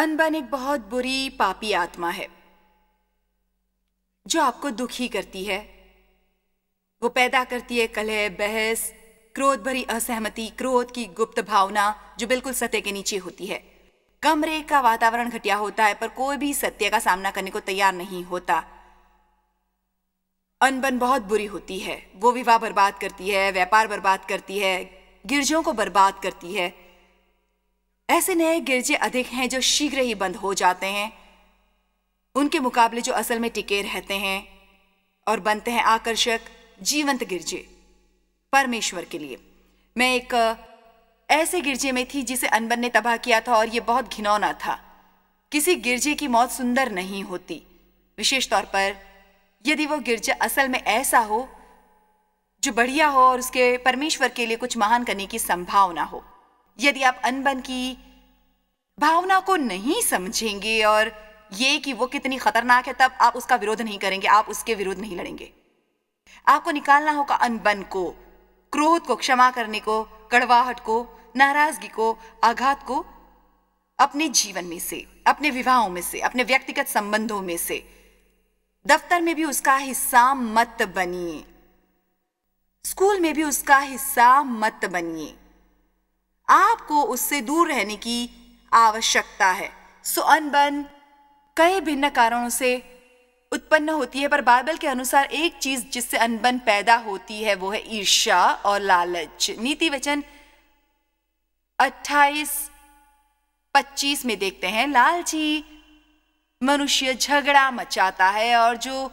अनबन एक बहुत बुरी पापी आत्मा है जो आपको दुखी करती है। वो पैदा करती है कलह, बहस, क्रोध भरी असहमति, क्रोध की गुप्त भावना जो बिल्कुल सत्य के नीचे होती है। कमरे का वातावरण घटिया होता है पर कोई भी सत्य का सामना करने को तैयार नहीं होता। अनबन बहुत बुरी होती है। वो विवाह बर्बाद करती है, व्यापार बर्बाद करती है, गिरजों को बर्बाद करती है। ऐसे नए गिरजे अधिक हैं जो शीघ्र ही बंद हो जाते हैं उनके मुकाबले जो असल में टिके रहते हैं और बनते हैं आकर्षक जीवंत गिरजे परमेश्वर के लिए। मैं एक ऐसे गिरजे में थी जिसे अनबन ने तबाह किया था और यह बहुत घिनौना था। किसी गिरजे की मौत सुंदर नहीं होती, विशेष तौर पर यदि वो गिरजा असल में ऐसा हो जो बढ़िया हो और उसके परमेश्वर के लिए कुछ महान करने की संभावना हो। यदि आप अनबन की भावना को नहीं समझेंगे और ये कि वो कितनी खतरनाक है, तब आप उसका विरोध नहीं करेंगे, आप उसके विरोध नहीं लड़ेंगे। आपको निकालना होगा अनबन को, क्रोध को, क्षमा करने को, कड़वाहट को, नाराजगी को, आघात को अपने जीवन में से, अपने विवाहों में से, अपने व्यक्तिगत संबंधों में से। दफ्तर में भी उसका हिस्सा मत बनिए, स्कूल में भी उसका हिस्सा मत बनिए। आपको उससे दूर रहने की आवश्यकता है। सो अनबन कई भिन्न कारणों से उत्पन्न होती है, पर बाइबल के अनुसार एक चीज जिससे अनबन पैदा होती है वो है ईर्ष्या और लालच। नीति वचन 28-25 में देखते हैं, लालची मनुष्य झगड़ा मचाता है और जो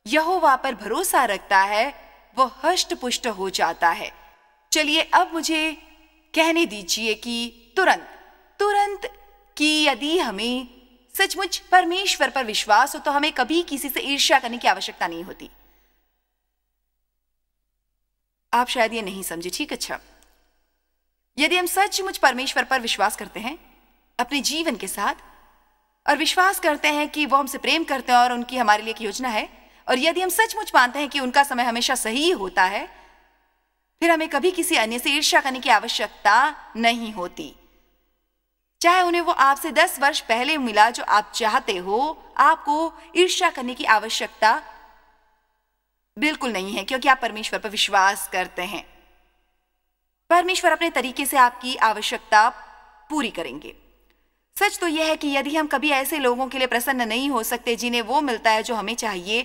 यहोवा पर भरोसा रखता है वो हष्ट पुष्ट हो जाता है। चलिए अब मुझे कहने दीजिए कि तुरंत कि यदि हमें सचमुच परमेश्वर पर विश्वास हो तो हमें कभी किसी से ईर्ष्या करने की आवश्यकता नहीं होती। आप शायद ये नहीं समझे, ठीक, अच्छा। यदि हम सचमुच परमेश्वर पर विश्वास करते हैं अपने जीवन के साथ और विश्वास करते हैं कि वो हमसे प्रेम करते हैं और उनकी हमारे लिए एक योजना है, और यदि हम सचमुच मानते हैं कि उनका समय हमेशा सही होता है, फिर हमें कभी किसी अन्य से ईर्ष्या करने की आवश्यकता नहीं होती। चाहे उन्हें वो आपसे 10 वर्ष पहले मिला जो आप चाहते हो, आपको ईर्ष्या करने की आवश्यकता बिल्कुल नहीं है, क्योंकि आप परमेश्वर पर विश्वास करते हैं। परमेश्वर अपने तरीके से आपकी आवश्यकता पूरी करेंगे। सच तो यह है कि यदि हम कभी ऐसे लोगों के लिए प्रसन्न नहीं हो सकते जिन्हें वो मिलता है जो हमें चाहिए,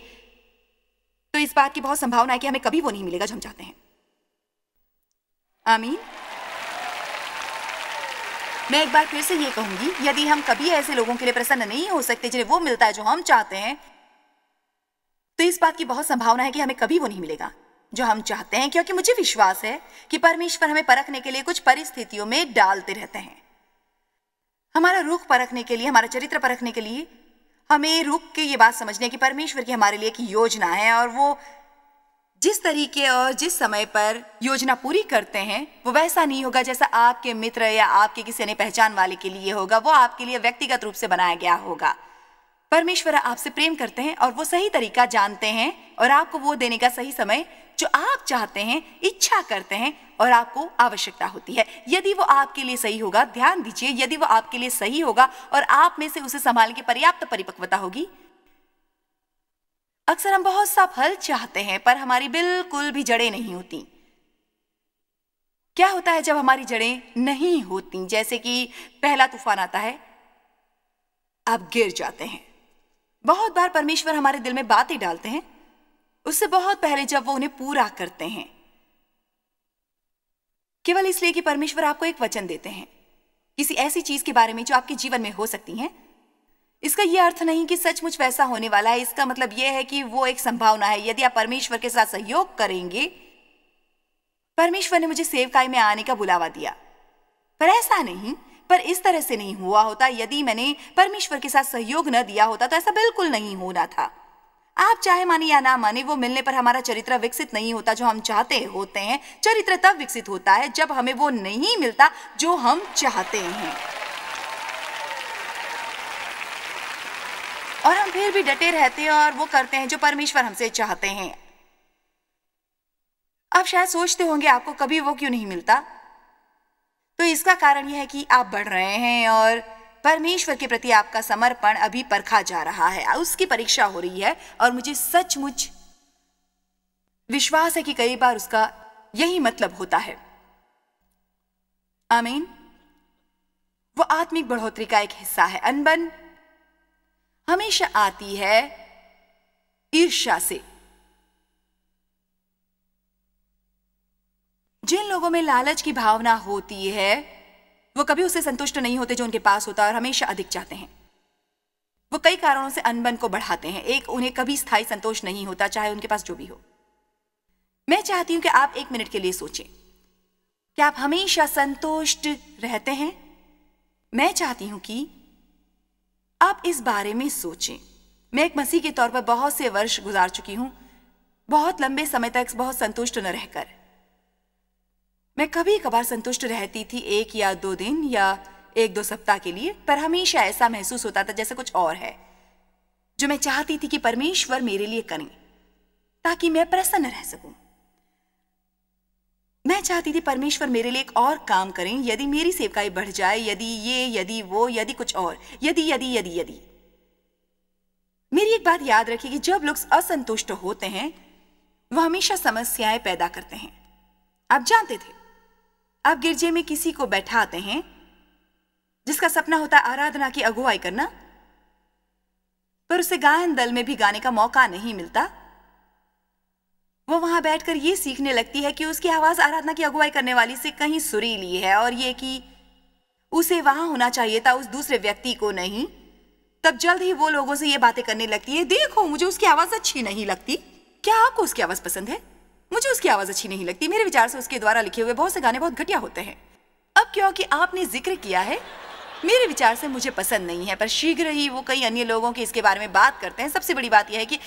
तो इस बात की बहुत संभावना है कि हमें कभी वो नहीं मिलेगा जो हम चाहते हैं। आमीन। मैं एक बार फिर से ये कहूंगी, यदि हम कभी ऐसे लोगों के लिए प्रसन्न नहीं हो सकते जिन्हें वो मिलता है जो हम चाहते हैं, तो इस बात की बहुत संभावना है कि हमें कभी वो नहीं मिलेगा जो हम चाहते हैं, क्योंकि मुझे विश्वास है कि परमेश्वर हमें परखने के लिए कुछ परिस्थितियों में डालते रहते हैं। हमारा रुख परखने के लिए, हमारा चरित्र परखने के लिए हमें रुक के ये बात समझने की परमेश्वर की हमारे लिए एक योजना है, और वो जिस तरीके और जिस समय पर योजना पूरी करते हैं वो वैसा नहीं होगा जैसा आपके मित्र या आपके किसी अन्य पहचान वाले के लिए होगा। वो आपके लिए व्यक्तिगत रूप से बनाया गया होगा। परमेश्वर आपसे प्रेम करते हैं और वो सही तरीका जानते हैं और आपको वो देने का सही समय जो आप चाहते हैं, इच्छा करते हैं और आपको आवश्यकता होती है। यदि वो आपके लिए सही होगा, ध्यान दीजिए, यदि वो आपके लिए सही होगा और आप में से उसे संभालने की पर्याप्त परिपक्वता होगी। अक्सर हम बहुत सा फल चाहते हैं पर हमारी बिल्कुल भी जड़ें नहीं होती। क्या होता है जब हमारी जड़ें नहीं होती? जैसे कि पहला तूफान आता है, आप गिर जाते हैं। बहुत बार परमेश्वर हमारे दिल में बातें डालते हैं उससे बहुत पहले जब वो उन्हें पूरा करते हैं, केवल इसलिए कि परमेश्वर आपको एक वचन देते हैं किसी ऐसी चीज के बारे में जो आपके जीवन में हो सकती है। इसका यह अर्थ नहीं कि सचमुच वैसा होने वाला है। इसका मतलब यह है कि वो एक संभावना है। यदि आप परमेश्वर के साथ सहयोग करेंगे, परमेश्वर ने मुझे सेवकाई में आने का बुलावा दिया, पर ऐसा नहीं, पर इस तरह से नहीं हुआ होता। यदि मैंने परमेश्वर के साथ सहयोग न दिया होता तो ऐसा बिल्कुल नहीं होना था। आप चाहे माने या ना माने, वो मिलने पर हमारा चरित्र विकसित नहीं होता जो हम चाहते होते हैं। चरित्र तब विकसित होता है जब हमें वो नहीं मिलता जो हम चाहते हैं, और हम फिर भी डटे रहते हैं और वो करते हैं जो परमेश्वर हमसे चाहते हैं। आप शायद सोचते होंगे आपको कभी वो क्यों नहीं मिलता। तो इसका कारण यह है कि आप बढ़ रहे हैं और परमेश्वर के प्रति आपका समर्पण अभी परखा जा रहा है, उसकी परीक्षा हो रही है। और मुझे सचमुच विश्वास है कि कई बार उसका यही मतलब होता है। आमीन। वो आत्मिक बढ़ोतरी का एक हिस्सा है। अनबन हमेशा आती है ईर्ष्या से। जिन लोगों में लालच की भावना होती है वो कभी उससे संतुष्ट नहीं होते जो उनके पास होता है और हमेशा अधिक चाहते हैं। वो कई कारणों से अनबन को बढ़ाते हैं। एक, उन्हें कभी स्थायी संतोष नहीं होता, चाहे उनके पास जो भी हो। मैं चाहती हूं कि आप 1 मिनट के लिए सोचें, क्या आप हमेशा संतुष्ट रहते हैं? मैं चाहती हूं कि आप इस बारे में सोचें। मैं एक मसीह के तौर पर बहुत से वर्ष गुजार चुकी हूं, बहुत लंबे समय तक बहुत संतुष्ट न रहकर। मैं कभी कभार संतुष्ट रहती थी 1 या 2 दिन या 1-2 सप्ताह के लिए, पर हमेशा ऐसा महसूस होता था जैसे कुछ और है जो मैं चाहती थी कि परमेश्वर मेरे लिए करें ताकि मैं प्रसन्न रह सकूं। मैं चाहती थी परमेश्वर मेरे लिए एक और काम करें, यदि मेरी सेवकाई बढ़ जाए, यदि ये, यदि वो, यदि कुछ और, यदि। मेरी एक बात याद रखिए कि जब लोग असंतुष्ट होते हैं वह हमेशा समस्याएं पैदा करते हैं। आप जानते थे, आप गिरजे में किसी को बैठाते हैं जिसका सपना होता है आराधना की अगुवाई करना, पर उसे गायन दल में भी गाने का मौका नहीं मिलता। वो वहां बैठकर ये सीखने लगती है कि उसकी आवाज आराधना की अगुवाई करने वाली से कहीं सुरीली है और ये कि उसे वहां होना चाहिए था, उस दूसरे व्यक्ति को नहीं। तब जल्द ही वो लोगों से ये बातें करने लगती है, देखो मुझे उसकी आवाज अच्छी नहीं लगती। क्या आपको उसकी आवाज पसंद है? मुझे उसकी आवाज अच्छी नहीं लगती। मेरे विचार से उसके द्वारा लिखे हुए बहुत से गाने बहुत घटिया होते हैं। अब क्योंकि आपने जिक्र किया है, मेरे विचार से मुझे पसंद नहीं है, पर शीघ्र ही वो कई अन्य लोगों के इसके बारे में बात करते हैं। सबसे बड़ी बात यह है कि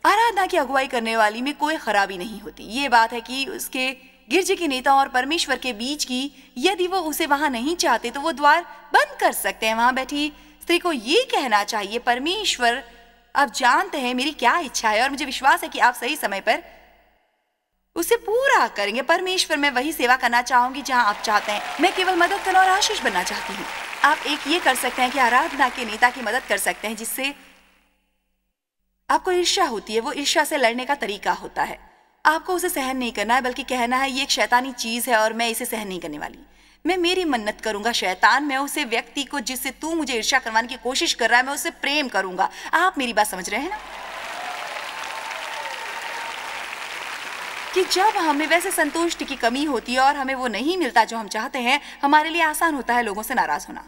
आराधना की अगुवाई करने वाली में कोई खराबी नहीं होती। ये बात है कि उसके गिरजे के नेता और परमेश्वर के बीच की, यदि वो उसे वहां नहीं चाहते तो वो द्वार बंद कर सकते हैं। वहां बैठी स्त्री को ये कहना चाहिए, परमेश्वर आप जानते हैं मेरी क्या इच्छा है और मुझे विश्वास है कि आप सही समय पर उसे पूरा करेंगे। परमेश्वर, मैं वही सेवा करना चाहूंगी जहां आप चाहते हैं। मैं केवल मदद करना और आशीष बनना चाहती हूँ। आप एक ये कर सकते हैं कि आराधना के नेता की मदद कर सकते हैं जिससे आपको ईर्ष्या होती है। वो ईर्ष्या से लड़ने का तरीका होता है। आपको उसे सहन नहीं करना है, बल्कि कहना है ये एक शैतानी चीज है और मैं इसे सहन नहीं करने वाली। मैं मेरी मन्नत करूंगा शैतान, मैं उसे व्यक्ति को जिससे तू मुझे ईर्ष्या करवाने की कोशिश कर रहा है, मैं उसे प्रेम करूंगा। आप मेरी बात समझ रहे हैं ना? कि जब हमें वैसे संतुष्टि की कमी होती है और हमें वो नहीं मिलता जो हम चाहते हैं, हमारे लिए आसान होता है लोगों से नाराज होना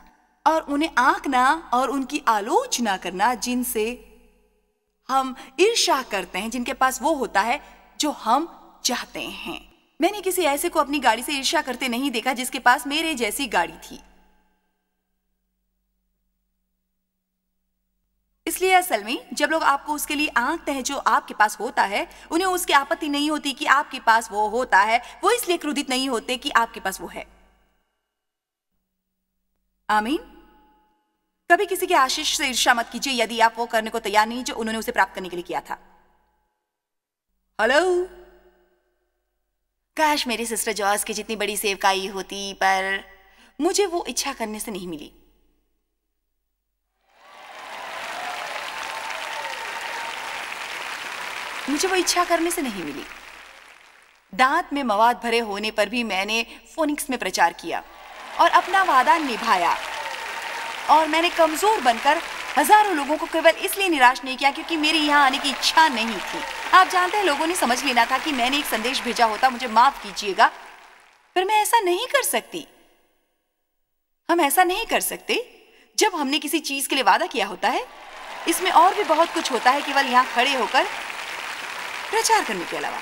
और उन्हें आंकना और उनकी आलोचना करना जिनसे हम ईर्ष्या करते हैं, जिनके पास वो होता है जो हम चाहते हैं। मैंने किसी ऐसे को अपनी गाड़ी से ईर्ष्या करते नहीं देखा जिसके पास मेरे जैसी गाड़ी थी। इसलिए असल में जब लोग आपको उसके लिए आंकते हैं जो आपके पास होता है, उन्हें उसकी आपत्ति नहीं होती कि आपके पास वो होता है। वो इसलिए क्रोधित नहीं होते कि आपके पास वो है। आमीन। कभी किसी के आशीष से ईर्ष्या मत कीजिए यदि आप वो करने को तैयार नहीं जो उन्होंने उसे प्राप्त करने के लिए किया था। हेलो, काश मेरी सिस्टर जॉर्ज की जितनी बड़ी सेवकाई होती, पर मुझे वो इच्छा करने से नहीं मिली। मुझे वो इच्छा करने से नहीं मिली। दांत में मवाद भरे होने पर भी मैंने फोनिक्स में प्रचार किया और अपना वादा निभाया, और मैंने कमजोर बनकर हजारों लोगों को केवल इसलिए निराश नहीं किया क्योंकि मेरी यहाँ आने की इच्छा नहीं थी। आप जानते हैं, लोगों ने समझ लेना था कि मैंने एक संदेश भेजा होता, मुझे माफ कीजिएगा, पर मैं ऐसा नहीं कर सकती। हम ऐसा नहीं कर सकते जब हमने किसी चीज के लिए वादा किया होता है। इसमें और भी बहुत कुछ होता है केवल यहाँ खड़े होकर प्रचार करने के अलावा।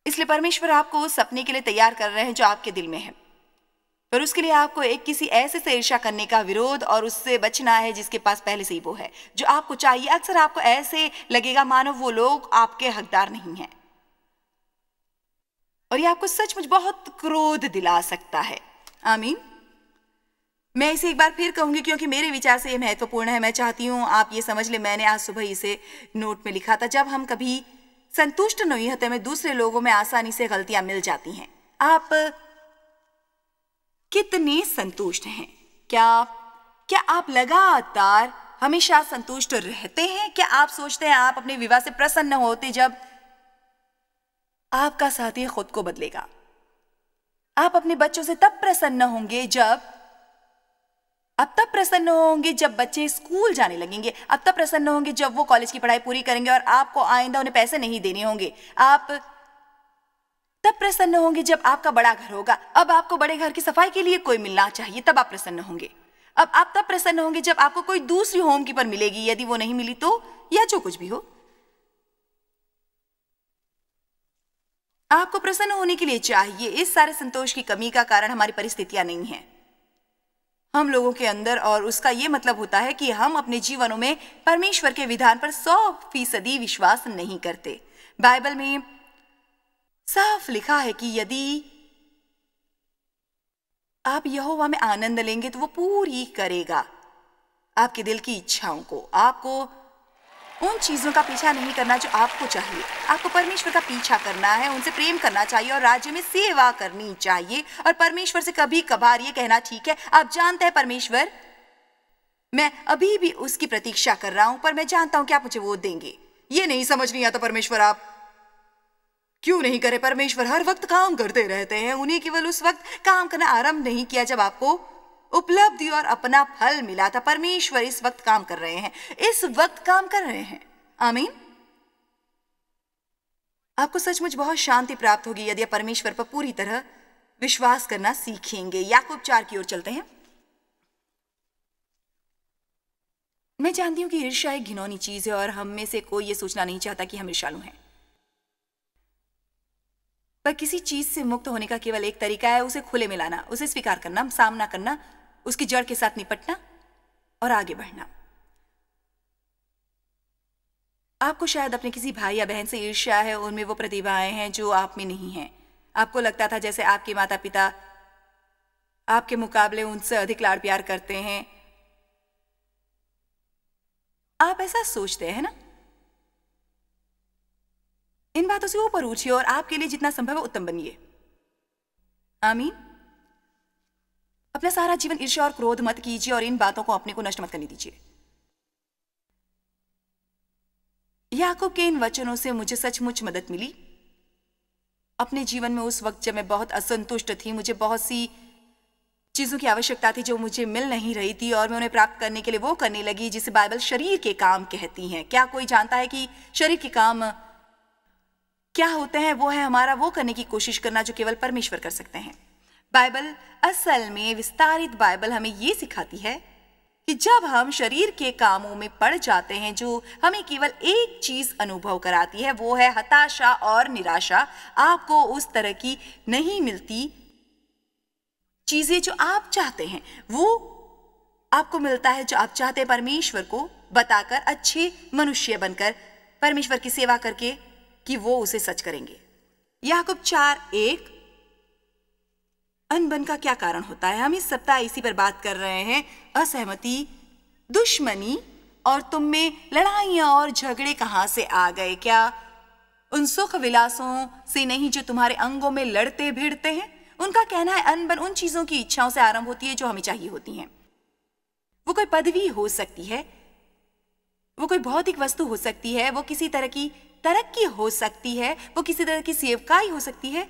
इसलिए परमेश्वर आपको उस सपने के लिए तैयार कर रहे हैं जो आपके दिल में है, पर उसके लिए आपको एक किसी ऐसे से ईर्ष्या करने का विरोध और उससे बचना है जिसके पास पहले से ही वो है जो आपको चाहिए। अक्सर आपको ऐसे लगेगा मानो वो लोग आपके हकदार नहीं हैं, और ये आपको सचमुच बहुत क्रोध दिला सकता है। आमीन। मैं इसे एक बार फिर कहूंगी क्योंकि मेरे विचार से ये महत्वपूर्ण है। मैं चाहती हूं आप ये समझ ले, मैंने आज सुबह इसे नोट में लिखा था। जब हम कभी संतुष्ट नहीं होते, हमें दूसरे लोगों में आसानी से गलतियां मिल जाती हैं। आप कितने संतुष्ट हैं? क्या आप लगातार हमेशा संतुष्ट रहते हैं? क्या आप सोचते हैं आप अपने विवाह से प्रसन्न होते जब आपका साथी खुद को बदलेगा? आप अपने बच्चों से तब प्रसन्न होंगे जब बच्चे स्कूल जाने लगेंगे। अब तब प्रसन्न होंगे जब वो कॉलेज की पढ़ाई पूरी करेंगे और आपको आइंदा उन्हें पैसे नहीं देने होंगे। आप तब प्रसन्न होंगे जब आपका बड़ा घर होगा। अब आपको बड़े घर की सफाई के लिए कोई मिलना चाहिए, तब आप प्रसन्न होंगे। अब आप तब प्रसन्न होंगे जब आपको कोई दूसरी होम कीपर मिलेगी, यदि वो नहीं मिली तो, या जो कुछ भी हो। आपको प्रसन्न होने के लिए चाहिए। इस सारे संतोष की कमी का कारण हमारी परिस्थितियां नहीं है, हम लोगों के अंदर, और उसका यह मतलब होता है कि हम अपने जीवनों में परमेश्वर के विधान पर 100% विश्वास नहीं करते। बाइबल में साफ लिखा है कि यदि आप यहोवा में आनंद लेंगे तो वो पूरी करेगा आपके दिल की इच्छाओं को। आपको उन चीजों का पीछा नहीं करना जो आपको चाहिए। आपको परमेश्वर का पीछा करना है, उनसे प्रेम करना चाहिए और राज्य में सेवा करनी चाहिए। और परमेश्वर से कभी कभार ये कहना ठीक है, आप जानते हैं परमेश्वर, मैं अभी भी उसकी प्रतीक्षा कर रहा हूं, पर मैं जानता हूं कि आप मुझे वो देंगे। ये नहीं समझ नहीं आता परमेश्वर आप क्यों नहीं करे। परमेश्वर हर वक्त काम करते रहते हैं। उन्हें केवल उस वक्त काम करना आरंभ नहीं किया जब आपको उपलब्धि और अपना फल मिला था। परमेश्वर इस वक्त काम कर रहे हैं, इस वक्त काम कर रहे हैं। आमीन। आपको सचमुच बहुत शांति प्राप्त होगी यदि आप परमेश्वर पर पूरी तरह विश्वास करना सीखेंगे। याकूब 4 की ओर चलते हैं। मैं जानती हूं कि ईर्ष्या एक घिनौनी चीज है और हम में से कोई ये सोचना नहीं चाहता कि हम ईर्ष्यालु हैं, पर किसी चीज से मुक्त होने का केवल एक तरीका है, उसे खुले में लाना, उसे स्वीकार करना, सामना करना, उसकी जड़ के साथ निपटना और आगे बढ़ना। आपको शायद अपने किसी भाई या बहन से ईर्ष्या है, उनमें वो प्रतिभाएं हैं जो आप में नहीं हैं। आपको लगता था जैसे आपके माता पिता आपके मुकाबले उनसे अधिक लाड़ प्यार करते हैं। आप ऐसा सोचते हैं ना? इन बातों से ऊपर उठिए और आपके लिए जितना संभव है उत्तम बनिए। आमीन। अपना सारा जीवन ईर्ष्या और क्रोध मत कीजिए और इन बातों को अपने को नष्ट मत करने दीजिए। याकूब के इन वचनों से मुझे सचमुच मदद मिली अपने जीवन में। उस वक्त जब मैं बहुत असंतुष्ट थी, मुझे बहुत सी चीजों की आवश्यकता थी जो मुझे मिल नहीं रही थी और मैं उन्हें प्राप्त करने के लिए वो करने लगी जिसे बाइबल शरीर के काम कहती हैं। क्या कोई जानता है कि शरीर के काम क्या होते हैं? वो है हमारा वो करने की कोशिश करना जो केवल परमेश्वर कर सकते हैं। बाइबल असल में विस्तारित बाइबल हमें ये सिखाती है कि जब हम शरीर के कामों में पड़ जाते हैं जो हमें केवल एक चीज अनुभव कराती है, वो है हताशा और निराशा। आपको उस तरह की नहीं मिलती चीजें जो आप चाहते हैं, वो आपको मिलता है जो आप चाहते हैं परमेश्वर को बताकर, अच्छे मनुष्य बनकर, परमेश्वर की सेवा करके कि वो उसे सच करेंगे। याकूब 4:1 अनबन का क्या कारण होता है? हम इस सप्ताह इसी पर बात कर रहे हैं। असहमति, दुश्मनी और तुम में लड़ाइयां और झगड़े कहां से आ गए? क्या उन सुख विलासों से नहीं जो तुम्हारे अंगों में लड़ते भिड़ते हैं? उनका कहना है अनबन उन चीजों की इच्छाओं से आरंभ होती है जो हमें चाहिए होती हैं। वो कोई पदवी हो सकती है, वो कोई भौतिक वस्तु हो सकती है, वो किसी तरह की तरक्की हो सकती है, वो किसी तरह की सेवकाई हो सकती है।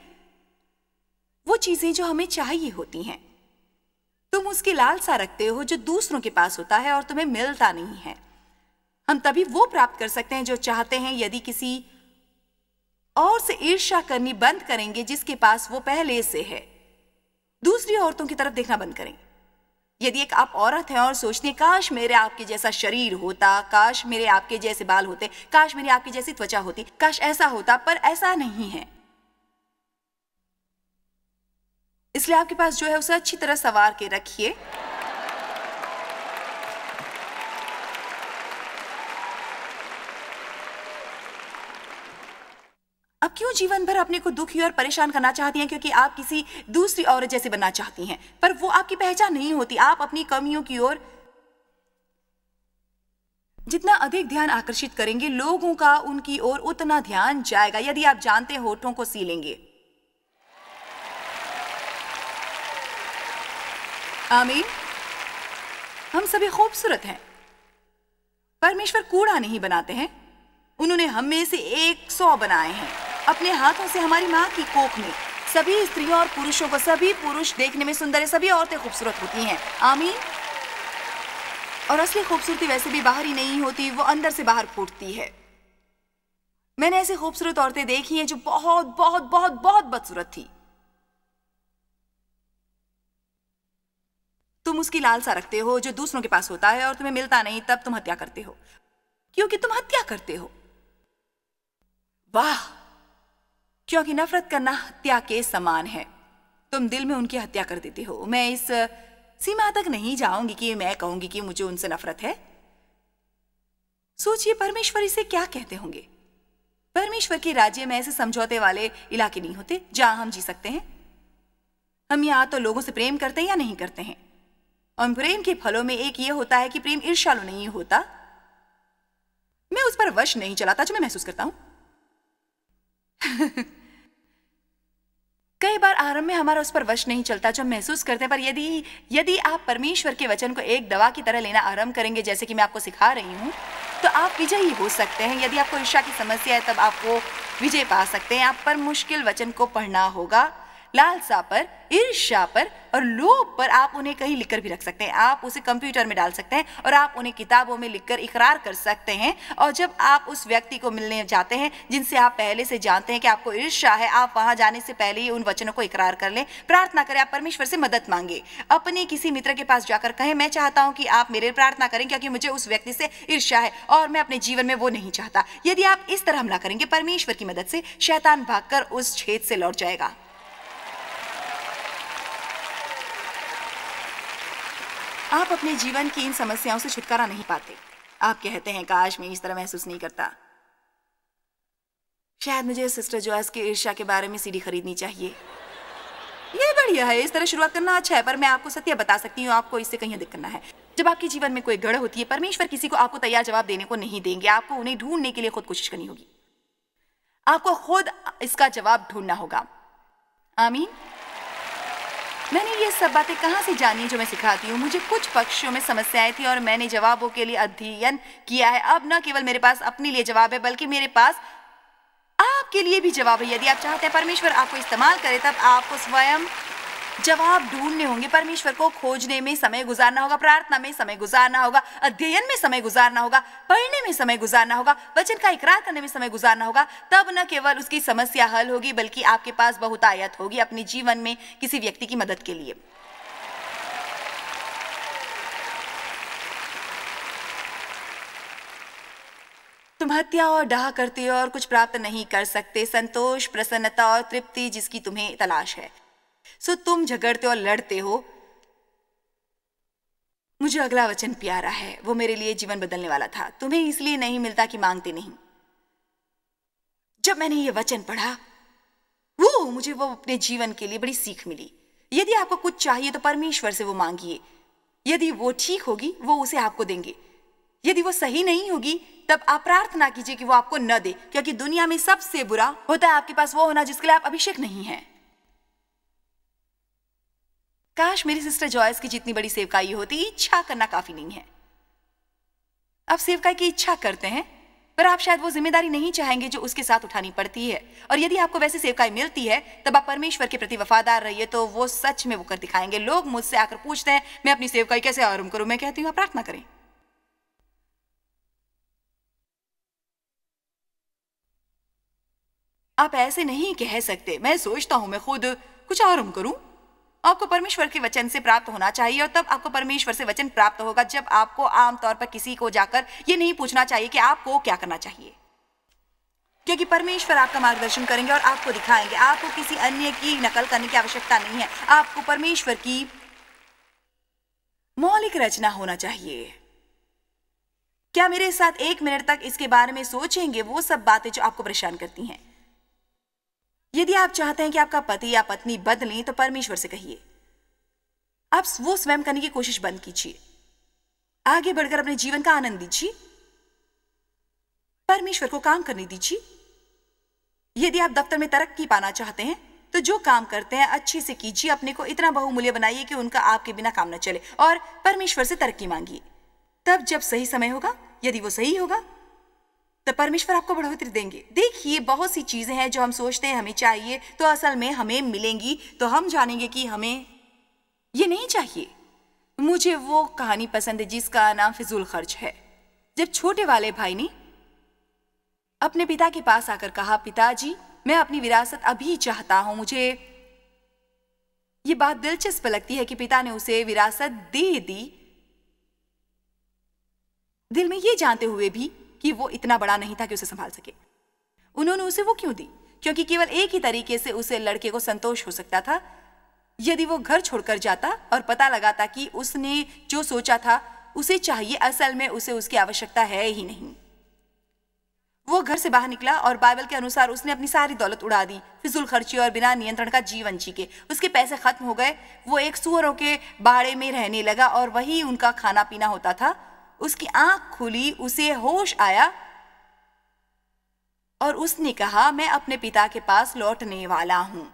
वो चीजें जो हमें चाहिए होती हैं, तुम उसकी लालसा रखते हो जो दूसरों के पास होता है और तुम्हें मिलता नहीं है। हम तभी वो प्राप्त कर सकते हैं जो चाहते हैं यदि किसी और से ईर्ष्या करनी बंद करेंगे जिसके पास वो पहले से है। दूसरी औरतों की तरफ देखना बंद करें। यदि एक आप औरत हैं और सोचती हैं काश मेरे आपके जैसा शरीर होता, काश मेरे आपके जैसे बाल होते, काश मेरी आपकी जैसी त्वचा होती, काश ऐसा होता, पर ऐसा नहीं है। इसलिए आपके पास जो है उसे अच्छी तरह संवार के रखिए। अब क्यों जीवन भर अपने को दुखी और परेशान करना चाहती हैं? क्योंकि आप किसी दूसरी औरत जैसे बनना चाहती हैं, पर वो आपकी पहचान नहीं होती। आप अपनी कमियों की ओर जितना अधिक ध्यान आकर्षित करेंगे, लोगों का उनकी ओर उतना ध्यान जाएगा। यदि आप जानते हैं होठों को सीलेंगे, आमीन। हम सभी खूबसूरत हैं। परमेश्वर कूड़ा नहीं बनाते हैं। उन्होंने हम में से 100 बनाए हैं अपने हाथों से। हमारी माँ की कोख में सभी स्त्रियों और पुरुषों को, सभी पुरुष देखने में सुंदर है, सभी औरतें खूबसूरत होती हैं। आमीन। और असली खूबसूरती वैसे भी बाहर ही नहीं होती, वो अंदर से बाहर फूटती है। मैंने ऐसी खूबसूरत औरतें देखी हैं जो बहुत बहुत बहुत बहुत बदसूरत थी। तुम उसकी लालसा रखते हो जो दूसरों के पास होता है और तुम्हें मिलता नहीं, तब तुम हत्या करते हो, क्योंकि तुम हत्या करते हो। वाह! क्योंकि नफरत करना हत्या के समान है। तुम दिल में उनकी हत्या कर देते हो। मैं इस सीमा तक नहीं जाऊंगी कि मैं कहूंगी कि मुझे उनसे नफरत है। सोचिए परमेश्वर इसे क्या कहते होंगे। परमेश्वर के राज्य में ऐसे समझौते वाले इलाके नहीं होते जहां हम जी सकते हैं। हम या तो लोगों से प्रेम करते हैं या नहीं करते हैं। और प्रेम के फलों में एक ये होता है कि प्रेम ईर्ष्यालु नहीं होता। मैं उस पर वश नहीं चलाता जो मैं महसूस करता हूं। कई बार आरंभ में हमारा उस पर वश नहीं चलता जो हम महसूस करते हैं, पर यदि आप परमेश्वर के वचन को एक दवा की तरह लेना आरंभ करेंगे, जैसे कि मैं आपको सिखा रही हूं, तो आप विजयी हो सकते हैं। यदि आपको ईर्ष्या की समस्या है, तब आपको विजय पा सकते हैं। आप पर मुश्किल वचन को पढ़ना होगा। लालसा पर, ईर्ष्या पर और लोभ पर आप उन्हें कहीं लिखकर भी रख सकते हैं। आप उसे कंप्यूटर में डाल सकते हैं और आप उन्हें किताबों में लिखकर इकरार कर सकते हैं। और जब आप उस व्यक्ति को मिलने जाते हैं जिनसे आप पहले से जानते हैं कि आपको ईर्ष्या है, आप वहां जाने से पहले ही उन वचनों को इकरार कर लें। प्रार्थना करें, आप परमेश्वर से मदद मांगे। अपने किसी मित्र के पास जाकर कहें, मैं चाहता हूं कि आप मेरे लिए प्रार्थना करें, क्योंकि मुझे उस व्यक्ति से ईर्ष्या है और मैं अपने जीवन में वो नहीं चाहता। यदि आप इस तरह हमला करेंगे, परमेश्वर की मदद से शैतान भागकर उस छेद से लौट जाएगा। आप अपने जीवन की इन समस्याओं से छुटकारा नहीं पाते। आप कहते हैं, काश मैं इस तरह महसूस नहीं करता। शायद मुझे सिस्टर जॉयस के ईर्ष्या के बारे में सीडी खरीदनी चाहिए। ये बढ़िया है, इस तरह शुरुआत करना अच्छा है, पर मैं आपको सत्य बता सकती हूँ, आपको इससे कहीं अधिक करना है। जब आपके जीवन में कोई गढ़ होती है, परमेश्वर किसी को आपको तैयार जवाब देने को नहीं देंगे। आपको उन्हें ढूंढने के लिए खुद कोशिश करनी होगी। आपको खुद इसका जवाब ढूंढना होगा। आमीन। मैंने ये सब बातें कहाँ से जानी जो मैं सिखाती हूँ? मुझे कुछ पक्षों में समस्याएं थी और मैंने जवाबों के लिए अध्ययन किया है। अब न केवल मेरे पास अपने लिए जवाब है, बल्कि मेरे पास आपके लिए भी जवाब है। यदि आप चाहते हैं परमेश्वर आपको इस्तेमाल करे, तब आपको स्वयं जवाब ढूंढने होंगे। परमेश्वर को खोजने में समय गुजारना होगा, प्रार्थना में समय गुजारना होगा, अध्ययन में समय गुजारना होगा, पढ़ने में समय गुजारना होगा, वचन का इकरार करने में समय गुजारना होगा। तब न केवल उसकी समस्या हल होगी, बल्कि आपके पास बहुतायत होगी अपने जीवन में किसी व्यक्ति की मदद के लिए। तुम हत्या और डाह करते हो और कुछ प्राप्त नहीं कर सकते, संतोष, प्रसन्नता और तृप्ति जिसकी तुम्हें तलाश है। सो तुम झगड़ते और लड़ते हो। मुझे अगला वचन प्यारा है, वो मेरे लिए जीवन बदलने वाला था। तुम्हें इसलिए नहीं मिलता कि मांगते नहीं। जब मैंने ये वचन पढ़ा, मुझे वो अपने जीवन के लिए बड़ी सीख मिली। यदि आपको कुछ चाहिए तो परमेश्वर से वो मांगिए। यदि वो ठीक होगी, वो उसे आपको देंगे। यदि वो सही नहीं होगी, तब आप प्रार्थना कीजिए कि वो आपको न दे, क्योंकि दुनिया में सबसे बुरा होता है आपके पास वो होना जिसके लिए आप अभिषेक नहीं हैं। काश मेरी सिस्टर जॉयस की जितनी बड़ी सेवकाई होती। इच्छा करना काफी नहीं है। आप सेवकाई की इच्छा करते हैं, पर आप शायद वो जिम्मेदारी नहीं चाहेंगे जो उसके साथ उठानी पड़ती है। और यदि आपको वैसी सेवकाई मिलती है, तब आप परमेश्वर के प्रति वफादार रहिए, तो वो सच में वो कर दिखाएंगे। लोग मुझसे आकर पूछते हैं, मैं अपनी सेवकाई कैसे आरंभ करूं? मैं कहती हूं, आप प्रार्थना करें। आप ऐसे नहीं कह सकते, मैं सोचता हूं मैं खुद कुछ आरंभ करूं। आपको परमेश्वर के वचन से प्राप्त होना चाहिए, और तब आपको परमेश्वर से वचन प्राप्त होगा। जब आपको आमतौर पर किसी को जाकर ये नहीं पूछना चाहिए कि आपको क्या करना चाहिए, क्योंकि परमेश्वर आपका मार्गदर्शन करेंगे और आपको दिखाएंगे। आपको किसी अन्य की नकल करने की आवश्यकता नहीं है। आपको परमेश्वर की मौलिक रचना होना चाहिए। क्या मेरे साथ 1 मिनट तक इसके बारे में सोचेंगे? वो सब बातें जो आपको परेशान करती हैं। यदि आप चाहते हैं कि आपका पति या पत्नी बदलें, तो परमेश्वर से कहिए। आप वो स्वयं करने की कोशिश बंद कीजिए। आगे बढ़कर अपने जीवन का आनंद दीजिए। परमेश्वर को काम करने दीजिए। यदि आप दफ्तर में तरक्की पाना चाहते हैं, तो जो काम करते हैं अच्छे से कीजिए, अपने को इतना बहुमूल्य बनाइए कि उनका आपके बिना काम न चले, और परमेश्वर से तरक्की मांगिए। तब जब सही समय होगा, यदि वो सही होगा, तब परमेश्वर आपको बढ़ोतरी देंगे। देखिए, बहुत सी चीजें हैं जो हम सोचते हैं हमें चाहिए, तो असल में हमें मिलेंगी, तो हम जानेंगे कि हमें ये नहीं चाहिए। मुझे वो कहानी पसंद है जिसका नाम फिजूल खर्च है। जब छोटे वाले भाई ने अपने पिता के पास आकर कहा, पिताजी मैं अपनी विरासत अभी चाहता हूं, मुझे ये बात दिलचस्प लगती है कि पिता ने उसे विरासत दे दी, दिल में ये जानते हुए भी कि वो इतना बड़ा नहीं था कि उसे संभाल सके। उन्होंने उसे वो क्यों दी? क्योंकि केवल एक ही तरीके से उसे लड़के को संतोष हो सकता था, यदि वो घर छोड़कर जाता और पता लगाता कि उसने जो सोचा था उसे चाहिए, असल में उसे उसकी आवश्यकता है ही नहीं। वो घर से बाहर निकला और बाइबल के अनुसार उसने अपनी सारी दौलत उड़ा दी, फिजूल खर्ची और बिना नियंत्रण का जीवन जी के। उसके पैसे खत्म हो गए, वो एक सूअरों के बाड़े में रहने लगा और वही उनका खाना पीना होता था। उसकी आंख खुली, उसे होश आया और उसने कहा, मैं अपने पिता के पास लौटने वाला हूं।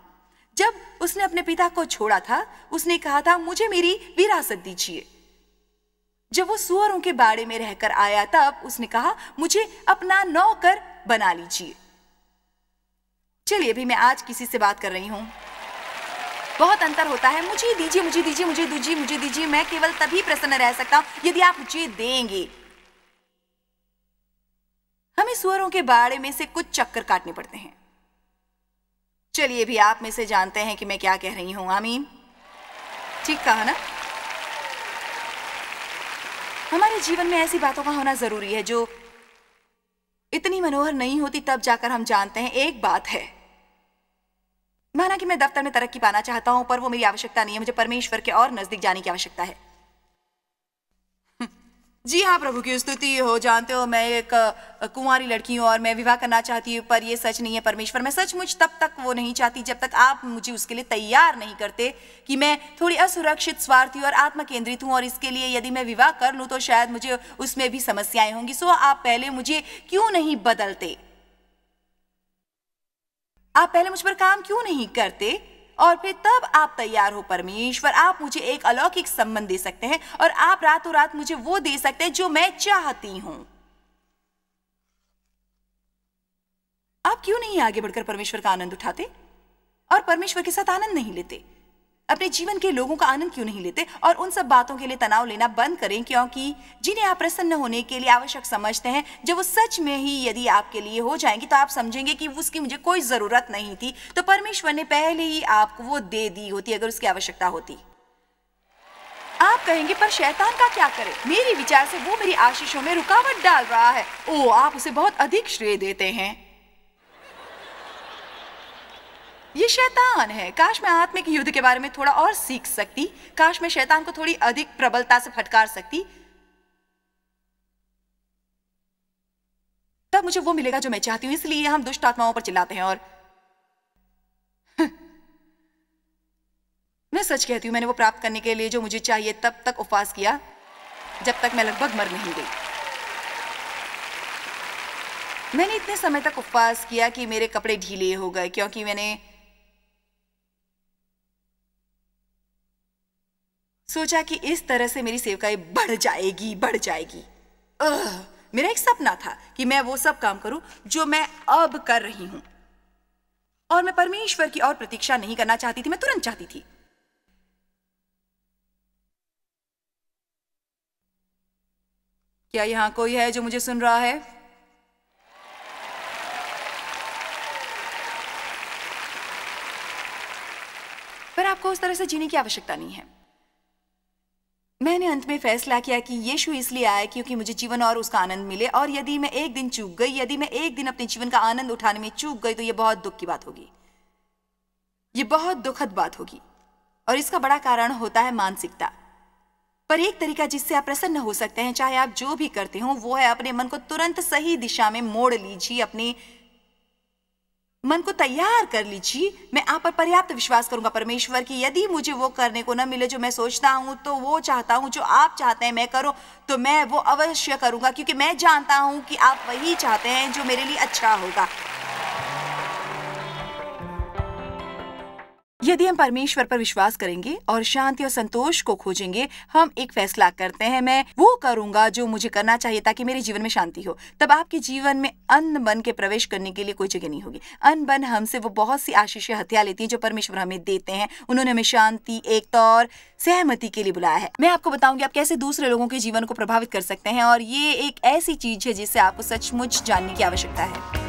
जब उसने अपने पिता को छोड़ा था, उसने कहा था, मुझे मेरी विरासत दीजिए। जब वो सूअरों के बाड़े में रहकर आया, तब उसने कहा, मुझे अपना नौकर बना लीजिए। चलिए, अभी मैं आज किसी से बात कर रही हूं। बहुत अंतर होता है। मुझे दीजिए, मुझे दीजिए, मुझे दीजिए, मुझे दीजिए। मैं केवल तभी प्रसन्न रह सकता हूं यदि आप मुझे देंगे। हमें सूअरों के बाड़े में से कुछ चक्कर काटने पड़ते हैं। चलिए, भी आप में से जानते हैं कि मैं क्या कह रही हूं। आमीन, ठीक कहा ना? हमारे जीवन में ऐसी बातों का होना जरूरी है जो इतनी मनोहर नहीं होती, तब जाकर हम जानते हैं। एक बात है, माना कि मैं दफ्तर में तरक्की पाना चाहता हूं, पर वो मेरी आवश्यकता नहीं है, मुझे परमेश्वर के और नजदीक जाने की आवश्यकता है। जी हाँ, प्रभु की स्तुति हो। जानते हो, मैं एक कुंवारी लड़की हूँ और मैं विवाह करना चाहती हूँ, पर ये सच नहीं है परमेश्वर। मैं सचमुच तब तक वो नहीं चाहती जब तक आप मुझे उसके लिए तैयार नहीं करते कि मैं थोड़ी असुरक्षित, स्वार्थी और आत्म केंद्रित हूँ, और इसके लिए यदि मैं विवाह कर लूँ तो शायद मुझे उसमें भी समस्याएं होंगी। सो आप पहले मुझे क्यों नहीं बदलते? आप पहले मुझ पर काम क्यों नहीं करते, और फिर तब आप तैयार हो परमेश्वर। आप मुझे एक अलौकिक संबंध दे सकते हैं और आप रातों रात मुझे वो दे सकते हैं जो मैं चाहती हूं। आप क्यों नहीं आगे बढ़कर परमेश्वर का आनंद उठाते और परमेश्वर के साथ आनंद नहीं लेते? अपने जीवन के लोगों का आनंद क्यों नहीं लेते और उन सब बातों के लिए तनाव लेना बंद करें, क्योंकि जिन्हें आप प्रसन्न होने के लिए आवश्यक समझते हैं, जब वो सच में ही यदि आपके लिए हो जाएंगी तो आप समझेंगे कि उसकी मुझे कोई जरूरत नहीं थी, तो परमेश्वर ने पहले ही आपको वो दे दी होती अगर उसकी आवश्यकता होती। आप कहेंगे, पर शैतान का क्या करे? मेरे विचार से वो मेरी आशीषों में रुकावट डाल रहा है। ओ, आप उसे बहुत अधिक श्रेय देते हैं। ये शैतान है। काश मैं आत्मिक युद्ध के बारे में थोड़ा और सीख सकती, काश मैं शैतान को थोड़ी अधिक प्रबलता से फटकार सकती, तब मुझे वो मिलेगा जो मैं चाहती हूं। इसलिए हम दुष्ट आत्माओं पर चिल्लाते हैं। और मैं सच कहती हूं, मैंने वो प्राप्त करने के लिए जो मुझे चाहिए तब तक उपवास किया जब तक मैं लगभग मर नहीं गई। मैंने इतने समय तक उपवास किया कि मेरे कपड़े ढीले हो गए, क्योंकि मैंने सोचा कि इस तरह से मेरी सेवकाई बढ़ जाएगी, बढ़ जाएगी। मेरा एक सपना था कि मैं वो सब काम करूं जो मैं अब कर रही हूं, और मैं परमेश्वर की और प्रतीक्षा नहीं करना चाहती थी, मैं तुरंत चाहती थी। क्या यहां कोई है जो मुझे सुन रहा है? पर आपको उस तरह से जीने की आवश्यकता नहीं है। मैंने अंत में फैसला किया कि यीशु इसलिए आया क्योंकि मुझे जीवन और उसका आनंद मिले, और यदि मैं एक दिन चूक गई, यदि मैं एक दिन अपने जीवन का आनंद उठाने में चूक गई, तो यह बहुत दुख की बात होगी, यह बहुत दुखद बात होगी। और इसका बड़ा कारण होता है मानसिकता। पर एक तरीका जिससे आप प्रसन्न हो सकते हैं, चाहे आप जो भी करते हो, वो है अपने मन को तुरंत सही दिशा में मोड़ लीजिए, अपने मन को तैयार कर लीजिए। मैं आप पर पर्याप्त विश्वास करूंगा परमेश्वर की यदि मुझे वो करने को न मिले जो मैं सोचता हूं, तो वो चाहता हूं जो आप चाहते हैं मैं करूं, तो मैं वो अवश्य करूंगा, क्योंकि मैं जानता हूं कि आप वही चाहते हैं जो मेरे लिए अच्छा होगा। यदि हम परमेश्वर पर विश्वास करेंगे और शांति और संतोष को खोजेंगे, हम एक फैसला करते हैं, मैं वो करूंगा जो मुझे करना चाहिए ताकि मेरे जीवन में शांति हो, तब आपके जीवन में अन्न बन के प्रवेश करने के लिए कोई जगह नहीं होगी। अन्न बन हमसे वो बहुत सी आशीषें हथिया लेती हैं जो परमेश्वर हमें देते हैं। उन्होंने हमें शांति, एकता और सहमति के लिए बुलाया है। मैं आपको बताऊंगी आप कैसे दूसरे लोगों के जीवन को प्रभावित कर सकते हैं, और ये एक ऐसी चीज है जिससे आपको सचमुच जानने की आवश्यकता है।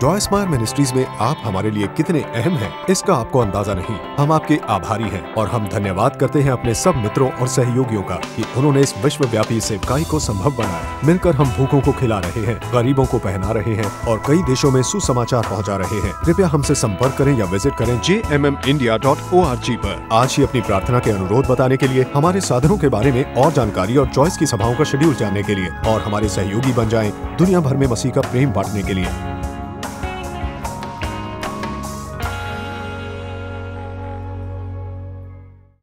जॉय स्माइल मिनिस्ट्रीज में आप हमारे लिए कितने अहम हैं, इसका आपको अंदाजा नहीं। हम आपके आभारी हैं और हम धन्यवाद करते हैं अपने सब मित्रों और सहयोगियों का कि उन्होंने इस विश्वव्यापी सेवकाई को संभव बनाया। मिलकर हम भूखों को खिला रहे हैं, गरीबों को पहना रहे हैं और कई देशों में सुसमाचार पहुंचा रहे हैं। कृपया हमसे संपर्क करें या विजिट करें jmmindia.org पर। आज ही अपनी प्रार्थना के अनुरोध बताने के लिए, हमारे साधनों के बारे में और जानकारी और जॉयस की सभाओं का शेड्यूल जानने के लिए, और हमारे सहयोगी बन जाएं दुनिया भर में मसीह का प्रेम बांटने के लिए।